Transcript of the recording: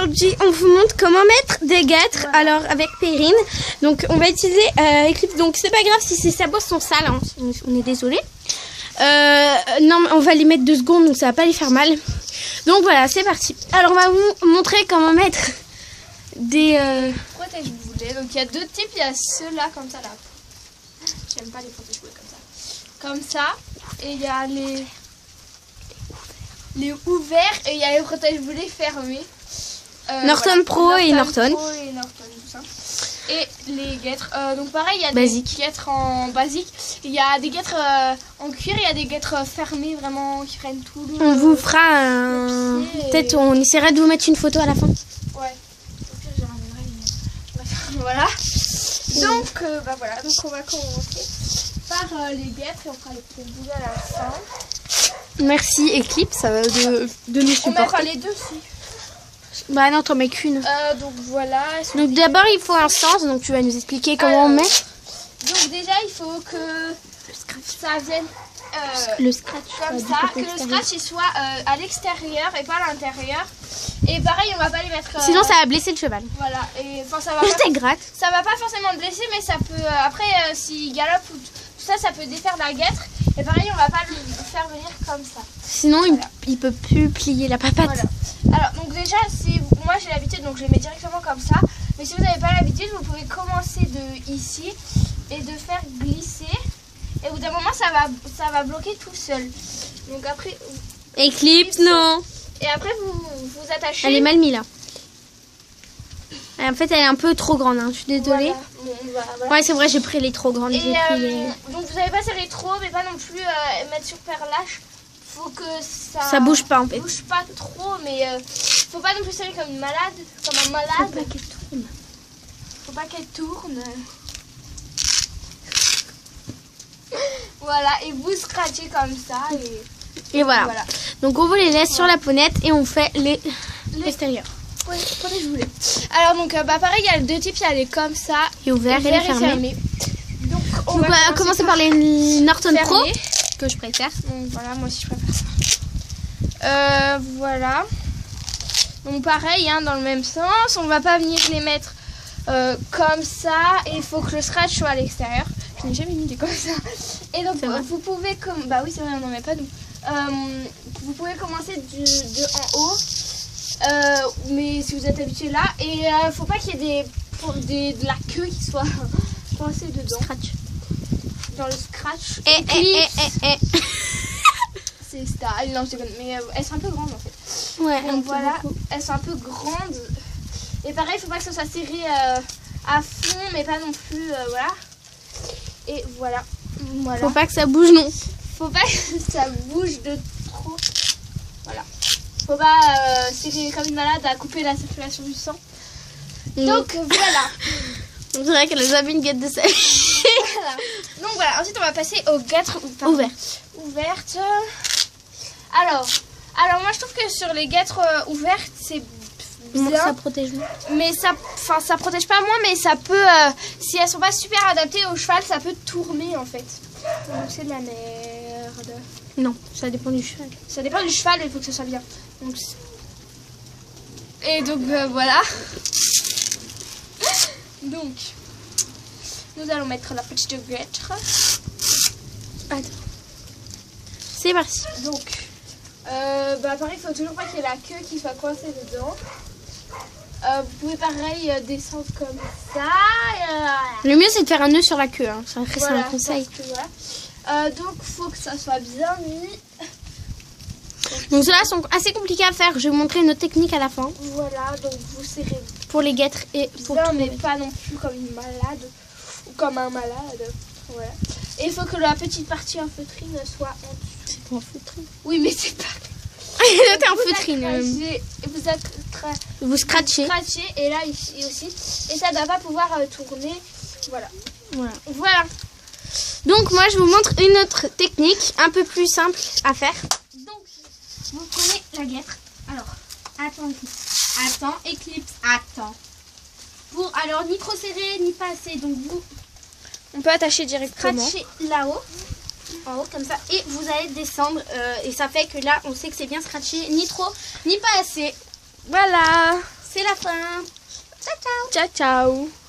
aujourd'hui on vous montre comment mettre des guêtres. Voilà. Alors avec Perrine, donc on va utiliser Eclipse. Donc c'est pas grave si ces sabots sont sales, hein. On est désolé. Non, on va les mettre 2 secondes, donc ça va pas les faire mal. Donc voilà, c'est parti. Alors on va vous montrer comment mettre des protège-boulets. Donc il y a 2 types, il y a ceux-là comme ça là. J'aime pas les protège-boulets comme ça. Comme ça, et il y a les ouverts et il y a les protège-boulets fermés. Norton voilà. Pro et Norton. Pro et Norton, tout ça. Et les guêtres. Donc pareil, il y a basique. Des guêtres en basique. Il y a des guêtres en cuir, il y a des guêtres fermées vraiment qui prennent tout. On vous fera un... Peut-être on essaiera de vous mettre une photo à la fin. Ouais. Voilà. Donc bah voilà. Donc on va commencer par les guêtres et on fera les petits boulets à la fin. Merci Eclipse de nous supporter. On mettra les 2 aussi. Bah non, t'en mets qu'une. Donc voilà. Donc d'abord il faut un sens, donc tu vas nous expliquer comment on met. Donc déjà il faut que ça vienne le scratch comme ça, que le scratch il soit à l'extérieur et pas à l'intérieur. Et pareil on va pas les mettre. Sinon ça va blesser le cheval. Voilà. Et enfin ça va. Je t'égratte. Ça va pas forcément le blesser, mais ça peut après s'il galope ou tout ça, ça peut défaire la guêtre. Et pareil on va pas le faire venir comme ça. Sinon voilà. il peut plus plier la papate. Voilà. Alors donc déjà si moi j'ai l'habitude donc je les mets directement comme ça, mais si vous n'avez pas l'habitude vous pouvez commencer de ici et de faire glisser et au bout d'un moment ça va bloquer tout seul. Donc après Eclipse non. Et après vous attachez. Elle est mal mise là. En fait elle est un peu trop grande, hein. Je suis désolée. Voilà. Bon, voilà. Ouais c'est vrai j'ai pris les trop grandes. Et donc vous n'avez pas serré trop mais pas non plus mettre sur perlage. Faut que ça bouge pas en fait. Bouge pas trop, mais faut pas non plus serrer comme une malade, comme un malade. Faut pas qu'elle tourne. Faut pas qu'elle tourne. Voilà, et vous scratchez comme ça et voilà. Donc on vous les laisse sur la poinette et on fait les extérieurs. Ouais, je voulais. Alors donc bah pareil, il y a 2 types, il y a les comme ça et ouverts et les fermés. Donc on va commencer par les Norton Pro. Que je préfère. Donc voilà, moi aussi je préfère ça. Voilà. Donc pareil, hein, dans le même sens, on va pas venir les mettre comme ça. Et il faut que le scratch soit à l'extérieur. Je n'ai jamais mis des comme ça. Et donc vous pouvez comme bah oui c'est vrai on n'en met pas nous. Vous pouvez commencer de en haut. Mais si vous êtes habitué là et faut pas qu'il y ait de la queue qui soit coincée dedans. Scratch. Dans le scratch. C'est style, non je déconne, mais elles sont un peu grandes en fait. Ouais, donc voilà, elles sont un peu grandes. Et pareil, il faut pas que ça soit serré à fond, mais pas non plus, voilà. Et voilà. Faut pas que ça bouge non. Faut pas que ça bouge de trop. Voilà. Faut pas serrer comme une malade à couper la circulation du sang. Donc voilà. On dirait qu'elle a mis une guêtre de sel. Voilà. Donc voilà, ensuite on va passer aux guêtres ouvertes. Alors moi je trouve que sur les guêtres ouvertes c'est bien. Ça protège moins. Mais ça protège pas moins, mais ça peut, si elles sont pas super adaptées au cheval, ça peut tourner en fait. Donc c'est de la merde. Non, ça dépend du cheval. Ça dépend du cheval, il faut que ce soit bien. Donc, et donc voilà. Donc, nous allons mettre la petite guêtre. Attends. C'est parti. Donc, bah pareil, il faut toujours pas qu'il y ait la queue qui soit coincée dedans. Vous pouvez pareil descendre comme ça. Le mieux c'est de faire un nœud sur la queue. Hein. Voilà, c'est un conseil. Donc, faut que ça soit bien mis. Donc ceux-là sont assez compliqués à faire. Je vais vous montrer notre technique à la fin. Voilà, donc vous serrez pour les guêtres et pour bien, mais pas non plus comme une malade ou comme un malade. Voilà. Et il faut que la petite partie en feutrine soit en dessous. C'est pas en feutrine. Oui, mais c'est pas. C'était en feutrine. Vous scratchez. Et là ici aussi. Et ça ne doit pas pouvoir tourner. Voilà. Donc moi je vous montre une autre technique un peu plus simple à faire. Donc vous prenez la guêtre. Alors attends Eclipse. Alors ni trop serré ni pas assez. Donc on peut attacher directement. Scratcher là-haut. En haut comme ça. Et vous allez descendre. Et ça fait que là on sait que c'est bien scratché. Ni trop ni pas assez. Voilà. c'est la fin. Ciao, ciao. Ciao, ciao.